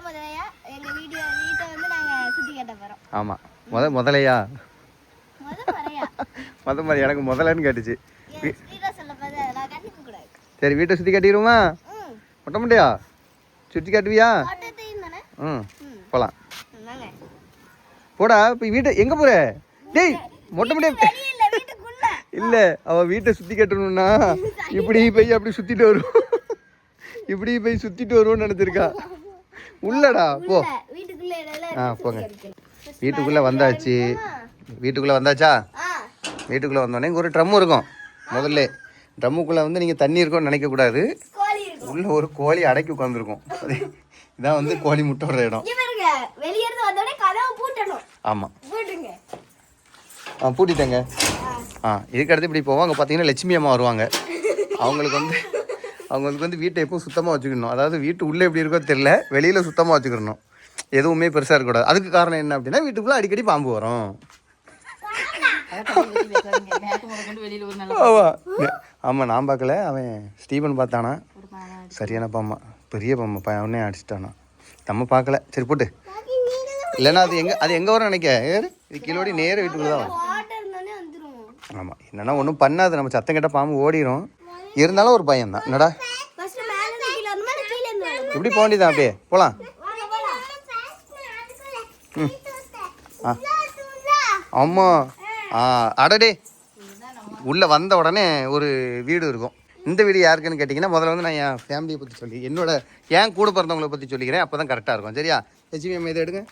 முதலையா எங்க வீட்டை வந்து நாங்க சுத்தி காட்ட போறோம். ஆமா முதலையா மாதிரி எனக்கு முதலன்னு கேட்டுச்சு. சரி வீட்டை சுத்தி காட்டிடுவோமா? மொட்டை மண்டையா சுத்தி காட்டுவியா? போலாம் போடா. இப்போ வீட்டை எங்க போற? டேய் மொட்டை மண்டையா இல்ல அவ வீட்டை சுத்தி கட்டணும்னா இப்படி போய் அப்படி சுத்திட்டு வரும். இப்படி போய் சுத்திட்டு வருவோம்னு நினைச்சிருக்கா. உள்ளடா போ. போங்க. வீட்டுக்குள்ள வந்தாச்சு. வீட்டுக்குள்ள வந்தாச்சா? வீட்டுக்குள்ள வந்தோடனே ஒரு ட்ரம் இருக்கும். முதல்ல ட்ரம்முக்குள்ள வந்து நீங்க தண்ணி இருக்கும்னு நினைக்க கூடாது. உள்ள ஒரு கோழி அடக்கி உட்காந்துருக்கும். இதான் வந்து கோழி முட்டை விடுற இடம். ஆமா பூட்டிட்டேங்க. இதுக்கடுத்து இப்படி போவோம். அங்கே பார்த்தீங்கன்னா லட்சுமி அம்மா வருவாங்க. அவங்களுக்கு வந்து வீட்டை எப்பவும் சுத்தமாக வச்சுக்கணும். அதாவது வீட்டு உள்ளே எப்படி இருக்கோ தெரியல, வெளியில் சுத்தமாக வச்சுக்கணும். எதுவுமே பெருசாக இருக்கக்கூடாது. அதுக்கு காரணம் என்ன அப்படின்னா வீட்டுக்குள்ளே அடிக்கடி பாம்பு வரும். ஆமாம் நான் பார்க்கல, அவன் ஸ்டீவன் பார்த்தானா. சரியான பாம்பா, பெரிய பாம்பா, அவனே அடிச்சிட்டானா. நம்ம பார்க்கல. சரி போட்டு இல்லைன்னா அது எங்கே வரும் நினைக்க. இது கீழோடி நேர வீட்டுக்குள்ளே தான் வரும். ஆமாம் என்னன்னா ஒன்றும் பண்ணாது. நம்ம சத்தம் கேட்டால் பாம்பு ஓடிடும். இருந்தாலும் ஒரு பயம் தான். என்னடா இப்படி போக வேண்டியதான். அப்படியே போகலாம். ஆமாம் அடடே. உள்ளே வந்த உடனே ஒரு வீடு இருக்கும். இந்த வீடு யாருக்குன்னு கேட்டிங்கன்னா முதல்ல வந்து நான் என் ஃபேமிலியை பற்றி சொல்லி என் கூட பிறந்தவங்களை பற்றி சொல்லிக்கிறேன். அப்போ தான் கரெக்டாக இருக்கும். சரியா? லட்சுமி இதை எடுங்க.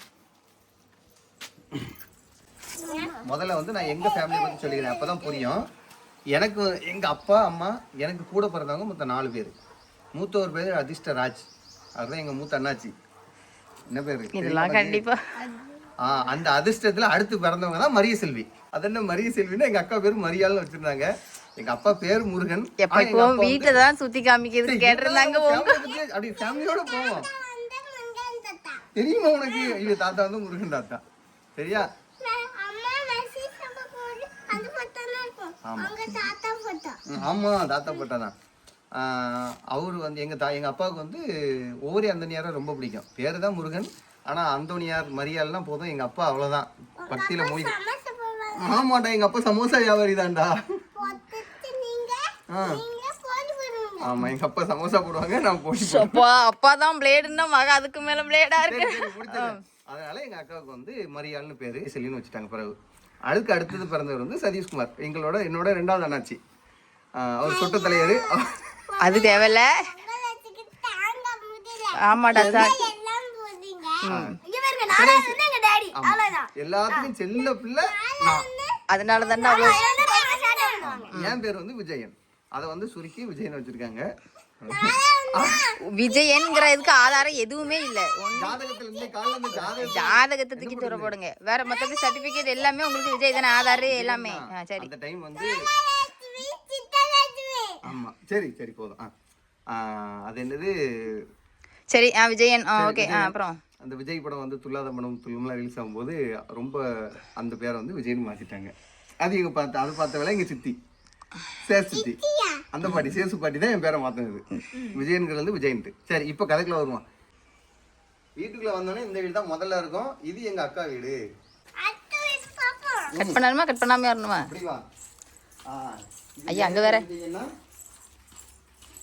முதல்ல வந்து நான் எங்கள் ஃபேமிலியை பற்றி சொல்லிக்கிறேன். அப்போ தான் புரியும். எனக்கு எங்கள் அப்பா அம்மா எனக்கு கூட பிறந்தவங்க மொத்தம் 4 பேர். மூத்தவர் பேர் அதிர்ஷ்டராஜ். அதுதான் எங்கள் மூத்த அண்ணாச்சி. என்ன பேர்? இதெல்லாம் கண்டிப்பாக அந்த அதிர்ஷ்டத்தில் அடுத்து பிறந்தவங்க தான் மரிய செல்வி. அது என்ன மரிய செல்வின்னா எங்கள் அக்கா பேர் மரியாள்னு வச்சுருந்தாங்க. எங்கள் அப்பா பேர் முருகன். வீட்டை தான் சுற்றி காமிக்கிறது கேட்டிருந்தாங்க. அப்படி ஃபேமிலியோட போவோம். தெரியுமா உனக்கு? இது தாத்தா வந்து முருகன் தாத்தா. சரியா? ஆமா தாத்தா போட்டா தான். அவரு வந்து எங்க அப்பாவுக்கு வந்து ஓரி அந்தனியாரை ரொம்ப பிடிக்கும். பேரு தான் முருகன். ஆனா அந்தோனியார் மரியாள்லாம் போதும். எங்க அப்பா அவ்வளவுதான் பக்தியில மூழ்கி. ஆமாடா எங்க அப்பா சமோசா வியாபாரி தான்டா. ஆமா எங்க அப்பா சமோசா போடுவாங்க, நான் போட்டு. அப்பா தான் பிளேடுன்னா மக அதுக்கு மேல பிளேடா இருக்கு. அதனால எங்க அக்காவுக்கு வந்து மரியாள்னு பேரு செல்லின்னு வச்சுட்டாங்க. பிறகு அடுத்தது பிறந்தவர் வந்து சதீஷ்குமார். என்னோட 2வது அண்ணாச்சி. அவர் சொட்ட தலைவர். அது தேவையில்ல. ஆமாடா சார். எல்லாத்துக்கும் செல்ல பிள்ளை. அதனால தானே என் பேர் வந்து விஜயன். அதை வந்து சுருக்கி விஜயன் வச்சிருக்காங்க. விஜயன்ங்கிற இதுக்கு ஆதாரம் எதுவுமே இல்ல. ஜாதகத்தை தூக்கி தூர போடுங்க. வேற மத்தபடி சர்டிபிகேட் எல்லாமே உங்களுக்கு விஜய் தானே ஆதாரம் எல்லாமே. சரி அந்த டைம் வந்து ஆமா சரி சரி போதும். அது என்னது சரி விஜயன். ஓகே அப்புறம் அந்த விஜய் படம் வந்து துல்லாத படம் துல்லும்லாம் ரிலீஸ் ஆகும்போது ரொம்ப அந்த பேரை வந்து விஜய்னு மாத்திட்டாங்க. அது எங்க பார்த்த வேலை எங்க சித்தி சேசுத்தி அந்த பாட்டி சேசு பாட்டி தான் என் பேரை மாத்தினது. விஜயன்கிறது வந்து விஜயன்ட்டு. சரி இப்போ கதைக்குள்ள வருவான். வீட்டுக்குள்ள வந்தோடனே இந்த வீடு தான் முதல்ல இருக்கும். இது எங்க அக்கா வீடு. கட் பண்ணணுமா கட் பண்ணாம வரணுமா? அப்படிவா ஐயா அங்க வேற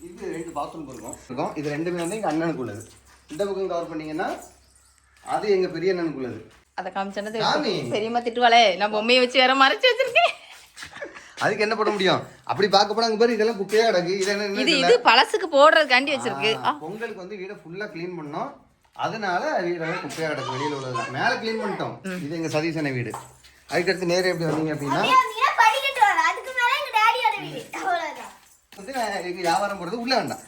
இது 2 பாத்ரூம் இருக்கும். இது 2மே வந்து எங்க அண்ணனுக்குள்ளது. இந்த பக்கம் கவர் பண்ணீங்கன்னா அது எங்க பெரிய அண்ணனுக்குள்ளது. அதை காமிச்சனது பெரியம்மா திட்டுவாளே. நான் பொம்மையை வச்சு வேற மறைச்சு வச்சிருக்கேன். அதுக்கு என்ன பண்ண முடியும்? அப்படி பார்க்க போனா அங்க பாரு இதெல்லாம் குப்பையா கிடக்கு. இது பழசுக்கு போடுறதுக்காண்டி வச்சிருக்கு. பொங்கலுக்கு வந்து வீடை ஃபுல்லா க்ளீன் பண்ணோம். அதனால வீடெல்லாம் குப்பையா கிடக்கு. வெளியில உள்ளதுதான் மேல க்ளீன் பண்ணிட்டோம். இது எங்க சதீசன வீடு. அதுக்கடுத்து நேரே எப்படி வந்தீங்க அப்படின்னா வந்து எங்க வியாபாரம் போடுறது உள்ள வேண்டாம்.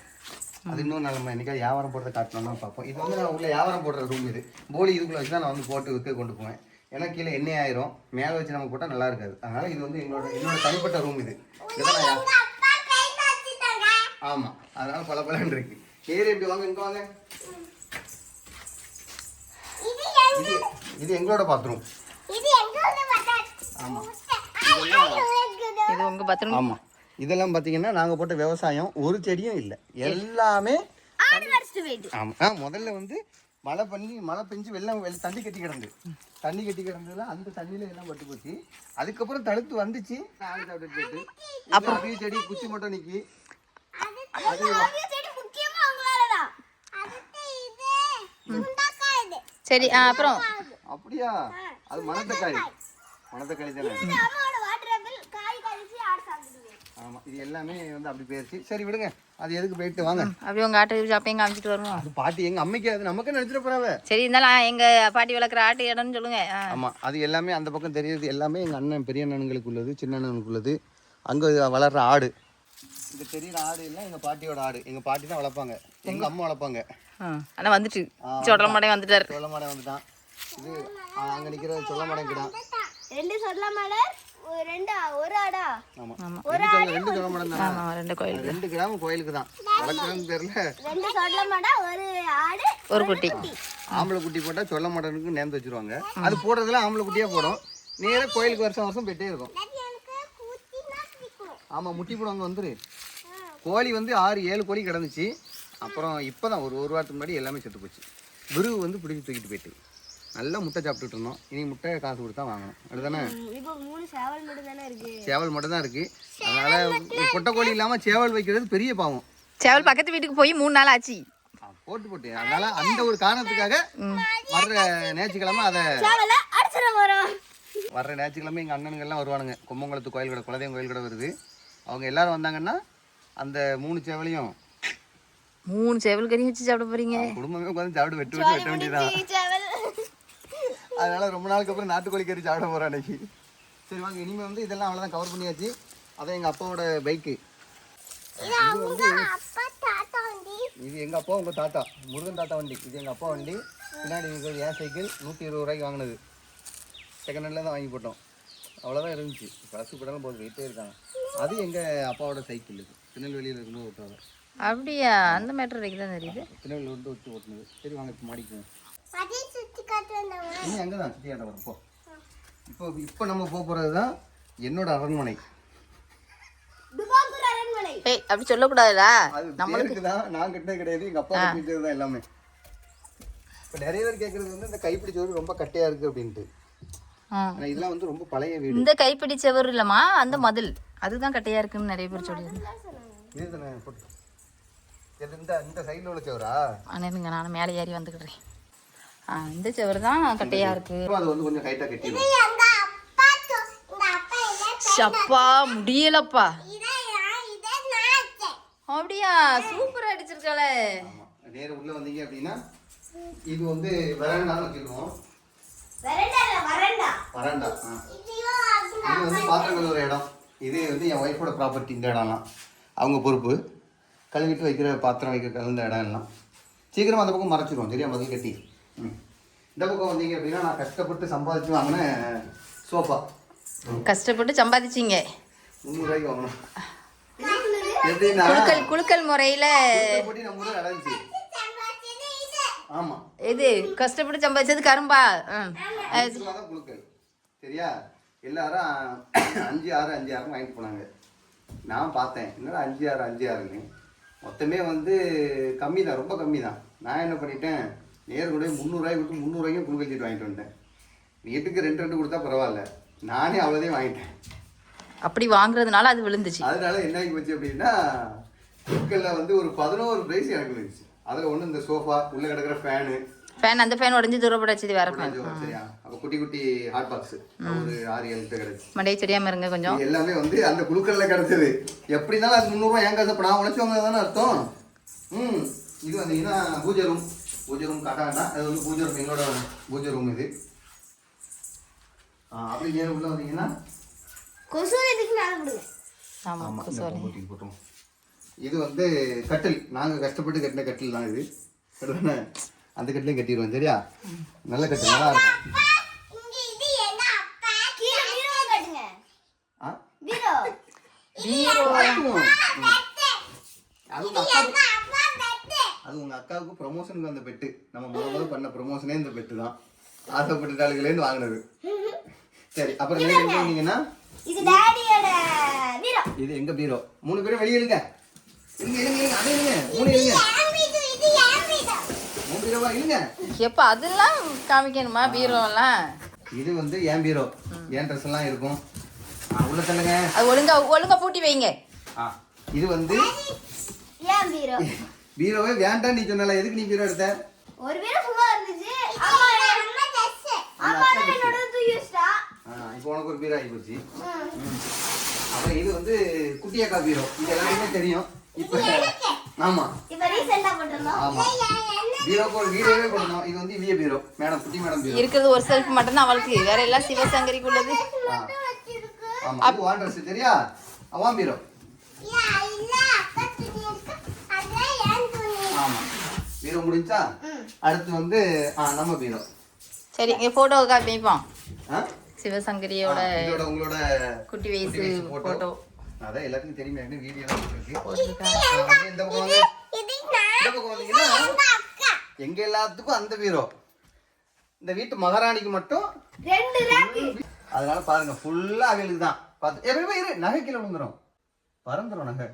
அது இன்னும் நம்ம என்னைக்காவது வியாபாரம் போடுறத காட்டணும்னா பார்ப்போம். இது வந்து நான் உள்ள வியாபாரம் போடுற ரூம். இது போலி இதுக்குள்ள வச்சு தான் நான் வந்து போட்டு விற்க கொண்டு போவேன். ஏன்னா கீழே எண்ணெய் ஆயிரும். மேலே வச்சு நம்ம போட்டால் நல்லா இருக்காது. அதனால இது வந்து என்னோட தனிப்பட்ட ரூம். இது ஆமாம் அதனால பல இருக்கு. நேரே எப்படி வாங்க இங்கே வாங்க. இது எங்களோட பாத்ரூம். ஆமாம் இது உங்க பாத்ரூம். ஆமாம் இதெல்லாம் பார்த்தீங்கன்னா நாங்கள் போட்ட விவசாயம் ஒரு செடியும் இல்லை. எல்லாமே ஆமாம் முதல்ல வந்து மழை பெஞ்சு வெள்ளம் தண்ணி கட்டி கிடந்ததுல அந்த தண்ணியில எல்லாம் பட்டு போச்சு. அதுக்கப்புறம் தடுத்து வந்துச்சு. ஆடு சாப்பிட்டு போயிட்டு அப்புறம் செடி குச்சி மட்டும் நிக்கி. சரி அப்புறம் அப்படியா? அது மணத்தக்காளி தானே. ஆமா, இது எல்லாமே வந்து அப்படி போயிருச்சு. சரி விடுங்க, அது எதுக்கு போயிட்டு வாங்க. அப்படியே உங்க ஆட்டு சாப்பிட்டு காமிச்சிட்டு வருவோம். அது பாட்டி எங்க அம்மைக்கு அது நமக்கு நினைச்சிட போறாவ. சரி இருந்தாலும் எங்க பாட்டி வளர்க்குற ஆட்டு இடம்னு சொல்லுங்க. ஆமா, அது எல்லாமே அந்த பக்கம் தெரியுது. எல்லாமே எங்க அண்ணன் பெரிய அண்ணனுங்களுக்கு உள்ளது, சின்ன அண்ணனுக்கு உள்ளது. அங்க வளர்ற ஆடு, இங்க தெரியுற ஆடு எல்லாம் எங்க பாட்டியோட ஆடு. எங்க பாட்டி தான் வளர்ப்பாங்க, எங்க அம்மா வளர்ப்பாங்க. ஆனா வந்துட்டு சொடலமாடை வந்துட்டாரு. சொடலமாடை வந்துட்டான். இது அங்க நிக்கிறது சொடலமாடை கிடான். ரெண்டு சொடலமாடை, ஒரு ஆடா. ஆமா, ரெண்டு சொடலமாடை தான். ரெண்டு கோயில், 2 கிராம் கோயிலுக்கு தான் வளர்க்கறதுன்னு தெரியல. ரெண்டு சொடலமாடை, ஒரு ஆடு, ஒரு குட்டி. ஆம்பளை குட்டி போட்டா சொடலமாடனுக்கு நேர்ந்து வச்சிருவாங்க. அது போடுறதுல ஆம்பளை குட்டியா போடும். நேரா கோயிலுக்கு வருஷம் போயிட்டே இருக்கும். ஆமா, முட்டி போடுவாங்க. வந்துரு கோழி வந்து 6-7 கோழி கிடந்துச்சு. அப்புறம் இப்போதான் ஒரு வாரத்துக்கு முன்னாடி எல்லாமே செத்து போச்சு. விருவு வந்து பிடிச்சி தூக்கிட்டு போயிட்டு நல்லா முட்டை சாப்பிட்டுட்டு இருந்தோம். இனி முட்டை காசு கொடுத்தா வாங்கணும். அதுதானே. இப்போ 3 சேவல் மட்டும் தானே இருக்கு. சேவல் மட்டும் தான் இருக்கு. அதனால பொட்டை கோழி இல்லாம சேவல் வைக்கிறது பெரிய பாவம். சேவல் பக்கத்து வீட்டுக்கு போய் 3 நாள் ஆச்சு. போட்டு அதனால அந்த ஒரு காரணத்துக்காக வர்ற ஞாயிற்றுக்கிழமை அதை வர்ற ஞாயிற்றுக்கிழமை எங்கள் அண்ணனுங்கள்லாம் வருவானுங்க. கொம்மங்குளத்து கோயில் கடை, குலதெய்வம் கோயில் கடை வருது. அவங்க எல்லாரும் வந்தாங்கன்னா அந்த 3 சேவலையும் 3 சேவல் கறி வச்சு சாப்பிட போறீங்க. குடும்பமே உட்காந்து சாப்பிட்டு வெட்ட வேண்டியதான். அதனால ரொம்ப நாளுக்கு அப்புறம் நாட்டுக்கோழி கறி சாப்பிட போறோம் அன்னைக்கு. சரி வாங்க, இனிமே வந்து இதெல்லாம் அவ்வளோதான் கவர் பண்ணியாச்சு. அதான் எங்கள் அப்பாவோட பைக்கு. இது எங்கள் அப்பா உங்கள் தாத்தா முருகன் தாத்தா வண்டி. இது எங்கள் அப்பா வண்டி. பின்னாடி இருக்கிறது என் சைக்கிள். 120 ரூபாய்க்கு வாங்கினது. செகண்ட் ஹேண்டில் தான் வாங்கி போட்டோம். அவ்வளோதான் இருந்துச்சு. பஸ் கூடலாம் போது வெயிட்டே இருக்காங்க. அது எங்கள் அப்பாவோட சைக்கிள். இது திருநெல்வேலியில் இருக்கும்போது ஓட்டுவாங்க. அப்படியா? அந்த மேட்டர் வரைக்கும் தான் தெரியுது. திருநெல்வேலி வந்து வச்சு ஓட்டுனது. சரி வாங்க, இப்போ மாடிக்குவோம். நீ அங்கே தான் சுற்றி காட்ட வரப்போ. இப்போ நம்ம போகிறது தான் என்னோட அரண்மனை. அப்படி சொல்லக்கூடாதுடா. நம்மளுக்கு தான் நான் கிட்டே கிடையாது, எங்கள் அப்பா கிட்டது தான் எல்லாமே. இப்போ நிறைய பேர் கேட்குறது வந்து இந்த கைப்பிடி சோறு ரொம்ப கட்டையாக இருக்குது அப்படின்ட்டு. இதெல்லாம் வந்து ரொம்ப பழைய வீடு. இந்த கைப்பிடி செவர் இல்லைம்மா, அந்த மதில் அதுதான் கட்டையாக இருக்குன்னு நிறைய பேர் சொல்லியிருந்தேன். இந்த சைடில் உள்ள செவரா? அண்ணனுங்க நானும் மேலே ஏறி வந்துக்கிடுறேன். இந்த செவர் தான் கட்டையாக இருக்கு. அது வந்து கொஞ்சம் கைட்டாக கட்டி. சப்பா முடியலப்பா. அப்படியா? சூப்பரா அடிச்சிருக்காளே. நேரா உள்ள வந்தீங்க அப்படின்னா இது வந்து வராண்டான்னு வச்சுக்குவோம். வராண்டா. இது வந்து பாத்திரங்கள் ஒரு இடம். இது வந்து என் ஒய்ஃபோட ப்ராப்பர்ட்டி. இந்த இடம்லாம் அவங்க பொறுப்பு. கழுவிட்டு வைக்கிற பாத்திரம் வைக்கிற கலந்த இடம் எல்லாம் சீக்கிரமாக அந்த பக்கம் மறைச்சிடுவோம். சரியா? மதில் கட்டி. இந்த பக்கம் வந்தீங்க அப்படின்னா நான் கஷ்டப்பட்டு சம்பாதிச்சு வாங்கினேன் சோஃபா. கஷ்டப்பட்டு சம்பாதிச்சிங்க. 300 ரூபாய்க்கு வாங்கணும். குழுக்கள் முறையில நடந்துச்சு. ஆமா, இது கஷ்டப்பட்டு சம்பாதிச்சது கரும்பா. குழுக்கள். சரியா? எல்லாரும் 5-6 வாங்கிட்டு போனாங்க. நான் பார்த்தேன் என்னடா 5-6 மொத்தமே வந்து கம்மி தான், ரொம்ப கம்மி தான். நான் என்ன பண்ணிட்டேன், நேர் கூட 300 ரூபாய்க்கு விட்டு 300 ரூபாய்க்கு குழுக்கள் சீட்டு வாங்கிட்டு வந்துட்டேன். வீட்டுக்கு 2 கொடுத்தா பரவாயில்ல, நானே அவ்வளோதையும் வாங்கிட்டேன். அப்படி வாங்குறதுனால அது விழுந்துச்சு. அதனால என்ன ஆகி போச்சு அப்படின்னா, குழுக்கள்ல வந்து ஒரு 11 பிரைஸ் எனக்கு விழுந்துச்சு. அதில் ஒன்று இந்த சோஃபா, உள்ள கிடக்கிற ஃபேன், அந்த ஃபேன் உடஞ்சி தூரப்படாச்சு. வேற ஃபேன். சரியா? அப்போ குட்டி குட்டி ஹாட் பாக்ஸ் ஒரு 6-7 கிடச்சி. மண்டே தெரியாம இருங்க கொஞ்சம். எல்லாமே வந்து அந்த குழுக்கள்ல கிடச்சது. எப்படினாலும் அது 300 ரூபாய் என் காசு. அப்போ நான் உழைச்சவங்க தானே அர்த்தம். இது வந்தீங்கன்னா பூஜை ரூம் காட்ட வேண்டாம். அது வந்து பூஜை ரூம், எங்களோட பூஜை ரூம் இது. அப்படி நேரம் உள்ள வந்தீங்கன்னா போட்டோம். இது வந்து கட்டில். நாங்கள் கஷ்டப்பட்டு கட்டின கட்டில் தான் இது. அந்த கட்டிலையும் கட்டிடுவோம். சரியா? நல்ல கட்டில், நல்லா இருக்கும். அது உங்க அக்காவுக்கு ப்ரமோஷனுக்கு வந்த பெட்டு. நம்ம முதல்ல பண்ண ப்ரமோஷனே இந்த பெட்டு தான். ஆசைப்பட்டுட்டாளுகளேன்னு வாங்கினது. சரி, அப்புறம் நீங்க எங்க வந்தீங்கன்னா இது எங்க பீரோ. 3 பேரும் வெளியே இருங்க. 3 பீரோவா இல்லைங்க. எப்ப அதெல்லாம் காமிக்கணுமா பீரோலாம்? இது வந்து என் பீரோ, என் ட்ரெஸ் எல்லாம் இருக்கும். உள்ள தள்ளுங்க. அது ஒழுங்கா பூட்டி வைங்க. இது வந்து ஏன் பீரோ? பீரோவே வேண்டாம் நீ சொன்னல, எதுக்கு நீ பீரோ எடுத்த? ஒரு பீரோ சும்மா இருந்துச்சு. அம்மா ட்ரெஸ். அம்மா என்னோட தூக்கி வச்சிட்டா. இப்போ உனக்கு ஒரு பீரோ ஆகி போச்சு. அப்புறம் இது வந்து குட்டியாக்கா பீரோ, இது எல்லாருக்குமே தெரியும். இப்போ ஆமா இப்போ ரீசெண்டா போட்டுறோம். ஆமா பீரோக்கு ஒரு வீடியோவே போடணும். இது வந்து இவிய பீரோ, மேடம் குட்டி மேடம் பீரோ. இருக்கிறது ஒரு செல்ஃப் மட்டும் தான் அவளுக்கு, வேற எல்லாம் சிவசங்கரிக்கு உள்ளது. ஆமா இது வான் ட்ரெஸ் சரியா? அவன் பீரோ. ஆமா பீரோ முடிஞ்சா அடுத்து வந்து நம்ம பீரோ. சரி இங்க போட்டோ காமிப்போம். சிவசங்கரியோட இதோட உங்களோட குட்டி வயசு போட்டோ. அதான் எல்லாத்துக்கும் தெரியுமே, வீடியோ போட்டுருக்கு. இந்த பக்கம் வந்து இந்த பக்கம் வந்தீங்கன்னா எங்க எல்லாத்துக்கும் அந்த பீரோ. இந்த வீட்டு மகாராணிக்கு மட்டும் 2 ரேக். அதனால பாருங்க ஃபுல்லா அவளுக்கு தான். பார்த்து எப்பவுமே இரு, நகை கீழே விழுந்துரும், பறந்துரும் நகை.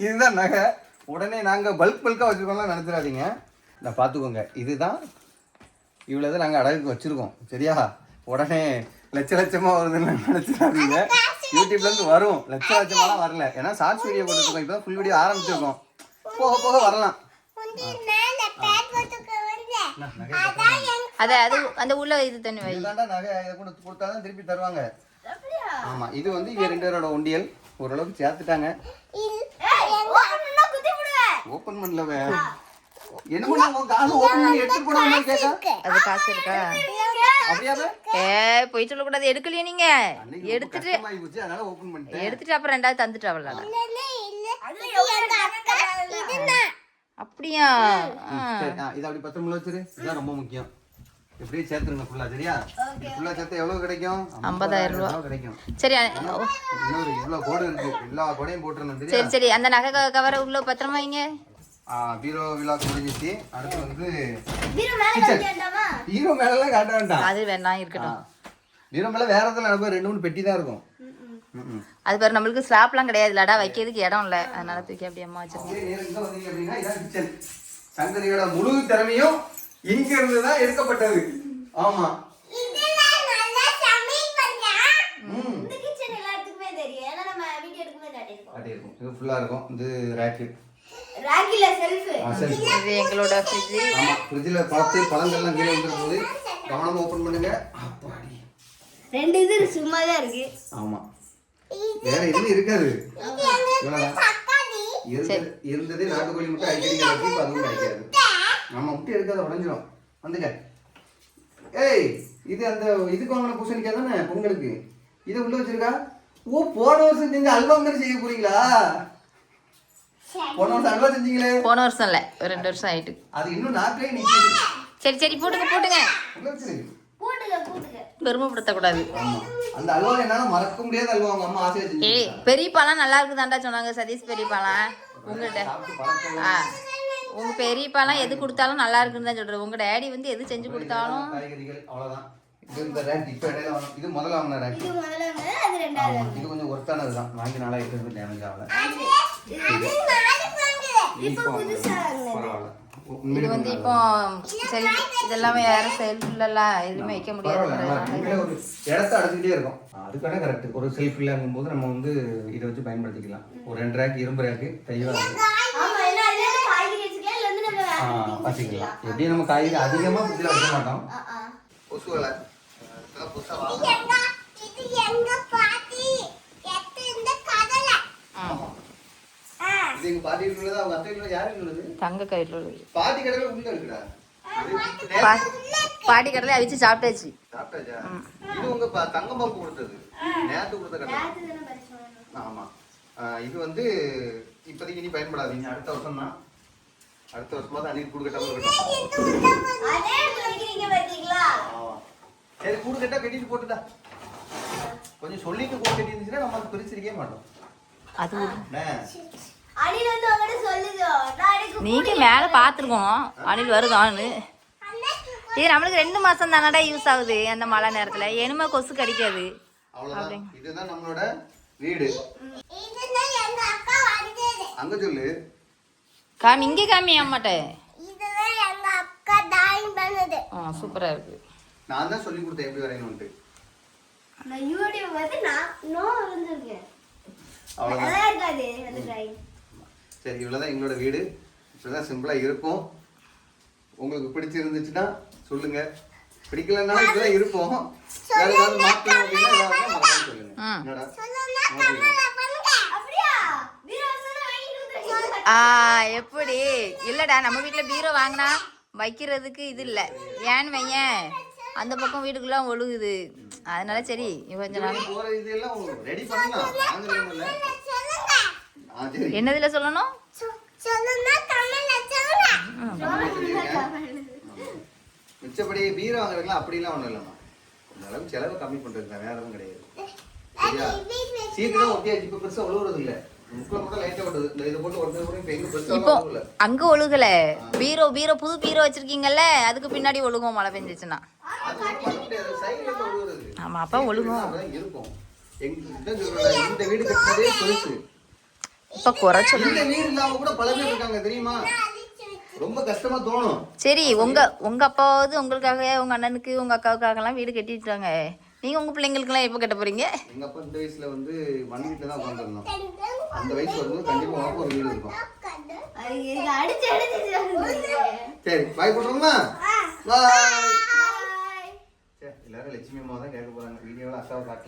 இதுதான் நகை. உடனே நாங்க பல்கா வச்சிருக்கோம்லாம் நினைச்சிடாதீங்க. நான் பார்த்துக்கோங்க, இதுதான் இவ்வளவு நாங்க அடகுக்கு வச்சிருக்கோம் சரியா? உடனே லட்சமா வருதுன்னு நினைச்சிடாதீங்க. யூடியூப்ல இருந்து வரும், லட்சமாலாம் வரல. ஏன்னா ஷார்ட்ஸ் வீடியோ போட்டுருக்கோம், இப்பதான் ஃபுல் வீடியோ ஆரம்பிச்சிருக்கோம். போக போக வரலாம். அது அந்த உள்ள இது தண்ணி வை. இதுதான்டா நகை, இதை கூட கொடுத்தாதான் திருப்பி தருவாங்க. ஆமா இது வந்து இவங்க 2 பேரோட உண்டியல். ஓரளவுக்கு சேர்த்துட்டாங்க. ஓபன் பண்ணலவே என்ன பண்ண, உன் காசு ஓபன் பண்ணி எடுத்து போடாம கேக்க. அது காசு இருக்கா? அப்படியாவே போய் சொல்ல கூடாது. எடுக்கலையே நீங்க? எடுத்துட்டு அதனால ஓபன் பண்ணிட்டேன். எடுத்துட்டு அப்புறம் 2வது தந்துட்டு அவள. அப்படியா? இது அப்படி 10 முள்ள வச்சிரு. இதுதான் ரொம்ப முக்கியம். எப்படியே சேர்த்துருங்க ஃபுல்லா சரியா? ஃபுல்லா சேர்த்து எவ்வளவு கிடைக்கும்? 50,000 ரூபாய் கிடைக்கும். சரி இன்னொரு இவ்வளவு கோடு இருக்கு, எல்லா கோடையும் போட்டுறணும் சரியா? சரி சரி அந்த நகை கவரை உள்ள பத்திரமா வைங்க. பீரோ விலாக் முடிஞ்சிச்சு. அடுத்து வந்து பீரோ மேல காட்டலாமா? பீரோ மேல எல்லாம் காட்ட வேண்டாம், அது வேணாம் இருக்கட்டும். பீரோ மேல வேற இடத்துல நம்ம 2-3 பெட்டி தான் இருக்கும். அது பாரு நம்மளுக்கு ஸ்லாப்லாம் கிடையாதுலடா, வைக்கிறதுக்கு இடம் இல்லை, அதனால தூக்கி அப்படியே அம்மா வச்சிருக்கோம். இங்க வந்தீங்க அப்படின்னா இதான் கிச்சன். சங்கரியோட முழு திறமையும் இங்க இருந்து தான் எடுக்கப்பட்டது. ஆமா இந்த கிச்சன் எல்லாத்துக்குமே தெரியும். ஏன்னா நம்ம வீடியோ எடுக்கும்போது காட்டியிருக்கோம். இது ஃபுல்லா இருக்கும். இது ரேக், ராகில செல்ஃப். இது எங்களோட ஃப்ரிட்ஜ். ஆமா ஃப்ரிட்ஜ்ல பழங்கள்லாம் கீழே வந்துருக்குது, கவனமா ஓபன் பண்ணுங்க. அப்பாடி 2 இது சும்மா தான் இருக்கு. ஆமா வேற எதுவும் இருக்காது. இருந்ததே நாட்டுக்கோழி முட்டை அடிக்கடி கிடைக்கும், இப்ப அதுவும் கிடைக்காது. நம்ம முட்டை எடுக்காத உடஞ்சிரும். வந்துங்க. ஏய் இது அந்த இதுக்கு வாங்கின பூசணிக்காய் தானே பொங்கலுக்கு? இதை உள்ள வச்சிருக்கா? ஓ போன வருஷம் செஞ்ச அல்வா மாதிரி செய்ய போறீங்களா? போன வருஷம் அல்வா செஞ்சீங்களே. போன வருஷம் இல்ல, 2 வருஷம் ஆயிட்டு. அது இன்னும் நாக்கிலே நிக்குது. சரி சரி போட்டுங்க போட்டுங்க. பெருமைப்படுத்த கூடாது. அந்த அல்வா என்னால மறக்க முடியாத அல்வா உங்க அம்மா ஆசையா செஞ்சு. ஏய் பெரியப்பாலாம் நல்லா இருக்குதாண்டா சொன்னாங்க சதீஷ் பெரியப்பாலாம். உங்கள்கிட்ட உங்க பெரியப்பாலாம் எது கொடுத்தாலும் நல்லா இருக்குன்னு தான் சொல்றேன். உங்க டேடி வந்து எது செஞ்சு கொடுத்தாலும் காய்கறிகள் அவ்வளவுதான். இது இந்த ரேக் இப்ப இடையில இது முதல்ல வாங்கின ரேக். இது முதல்ல வந்து அது ரெண்டாவது. இது கொஞ்சம் ஒர்த்தானது தான். வாங்கி நாளா இருக்கு, டேமேஜ் ஆகல. இப்போ புதுசா பரவாயில்ல. இது வந்து இப்போ சரி இதெல்லாமே வேற செல்ஃப்லாம் எதுவுமே வைக்க முடியாது. ஒரு இடத்த அடைச்சிக்கிட்டே இருக்கும். அதுக்கான கரெக்ட். ஒரு செல்ஃப் இல்லங்கும் போது நம்ம வந்து இதை வச்சு பயன்படுத்திக்கலாம். ஒரு 2 ரேக் இரும்பு ரேக்கு தெளிவா இருக்கு. ஆமா என்ன அதுல காய்கறி வச்சுக்கலாம். இல்ல வந்து நம்ம வச்சுக்கலாம். எப்படி நம்ம காய்கறி அதிகமா ஃப்ரிட்ஜ்ல வைக்க மாட்டோம். கொசுவலை இதெல்லாம் புதுசா வாங்க. இது எங்க பாட்டி எத்த இந்த கடலை. இது எங்க பாட்டி வீட்டுல தான். அவங்க அத்தை வீட்டுல யாரு உள்ளது? தங்க கையில உள்ளது. பாட்டி கடையில உள்ள இருக்குடா. பாட்டி கடலை அவிச்சு சாப்பிட்டாச்சு. சாப்பிட்டாச்சா? இது உங்க தங்கம்பாக்கு கொடுத்தது, நேத்து கொடுத்த கடலை. ஆமா இது வந்து இப்போதைக்கு இனி பயன்படாதீங்க. அடுத்த வருஷம் தான். அடுத்த வருஷமா தான் அன்னைக்கு கூடு கட்டாம இருக்கட்டும். அதே வைக்கிறீங்க பாத்தீங்களா? சரி கூடு கட்டா கட்டிட்டு போட்டுடா. கொஞ்சம் சொல்லிட்டு கூடு கட்டி இருந்துச்சுன்னா நம்ம அது பிரிச்சிருக்கவே மாட்டோம். அது அனில் வந்து அவங்கட சொல்லுதோ நீங்க மேல பாத்துருக்கோம் அனில் வருதான்னு. இது நம்மளுக்கு 2 மாசம் தானடா யூஸ் ஆகுது. அந்த மழை நேரத்துல இனிமே கொசு கடிக்காது. அவ்வளவுதான். இதுதான் நம்மளோட வீடு. அங்க சொல்லு. காமி இங்கே காமி அம்மாட்ட. இதுதான் எங்க அக்கா டிராயிங் பண்ணது. சூப்பரா இருக்கு. நான் தான் சொல்லி கொடுத்தேன் எப்படி வரையணும்ட்டு. நான் யூடியூப் வந்து நான் நோ வரைஞ்சிருக்கேன். அவ்வளவுதான். நல்லா இருக்காது அந்த டிராயிங். சரி, இவ்வளவுதான் எங்களோட வீடு. இப்படிதான் சிம்பிளா இருக்கும். உங்களுக்கு பிடிச்சிருந்துச்சுன்னா சொல்லுங்க, பிடிக்கலன்னா இப்படிதான் இருப்போம். வேற ஏதாவது மாற்றணும் அப்படின்னா ஏதாவது மறக்காம சொல்லுங்க. என்னடா அப்படியா? பீரோ சொல்ல வாங்கி கொடுத்துருக்கீங்க. எப்படி இல்லடா, நம்ம வீட்டுல பீரோ வாங்கினா வைக்கிறதுக்கு இது இல்ல. ஏன்னு வையன், அந்த பக்கம் வீட்டுக்குள்ள ஒழுகுது. அதனால சரி கொஞ்ச நாள் போற இதெல்லாம் ரெடி பண்ணலாம். வாங்குறீங்கல்ல. சரி. என்னதுல சொல்லணும்? சொல்லுங்க தமிழ்ல சொல்லுங்க. மிச்சப்படி பீரோ வாங்குறதுலாம் அப்படிலாம் ஒண்ணும் இல்லைம்மா. இந்த அளவுக்கு செலவு கம்மி பண்றது தான், வேற எதுவும் கிடையாது. சரியா? சீக்கிரம் ஒட்டியாச்சு. இப்ப பெருசா ஒழுகுறது இல்ல. முக்கிய மட்டும் லைட்டா ஓடுது. இந்த இதை போட்டு ஒட்டுறது கூட இப்ப எங்க பெருசா இப்போ ஒழுகல. அங்க ஒழுகல. பீரோ புது பீரோ வச்சிருக்கீங்கல்ல, அதுக்கு பின்னாடி ஒழுகும் மழை பெஞ்சிச்சுன்னா. அது பண்ண முடியாது. சைடுல இருந்து ஒழுகுறது. ஆமா, அப்ப ஒழுகும். அப்படிதான் இருக்கும். இந்த வீடு கட்டினதே பெருசு. இப்ப குறை சொல்லு. இந்த வீடு இல்லாம கூட பல பேர் இருக்காங்க தெரியுமா? ரொம்ப கஷ்டமா தோணும். சரி, உங்க அப்பாவது உங்களுக்காக, உங்க அண்ணனுக்கு, உங்க அக்காவுக்காக எல்லாம் வீடு கட்டிட்டாங்க. நீங்க உங்க பிள்ளைங்களுக்கு எல்லாம் எப்ப கட்ட போறீங்க? எங்க அப்பா இந்த வயசுல வந்து மண் வீட்டுல தான் உட்காந்துருந்தோம். அந்த வயசு வரும்போது கண்டிப்பா உனக்கு ஒரு வீடு இருக்கும். சரி, பாய் போட்டுருமா? பாய். எல்லாரும் லட்சுமி அம்மா தான் கேட்க போறாங்க. வீடியோல அக்காவை காட்டி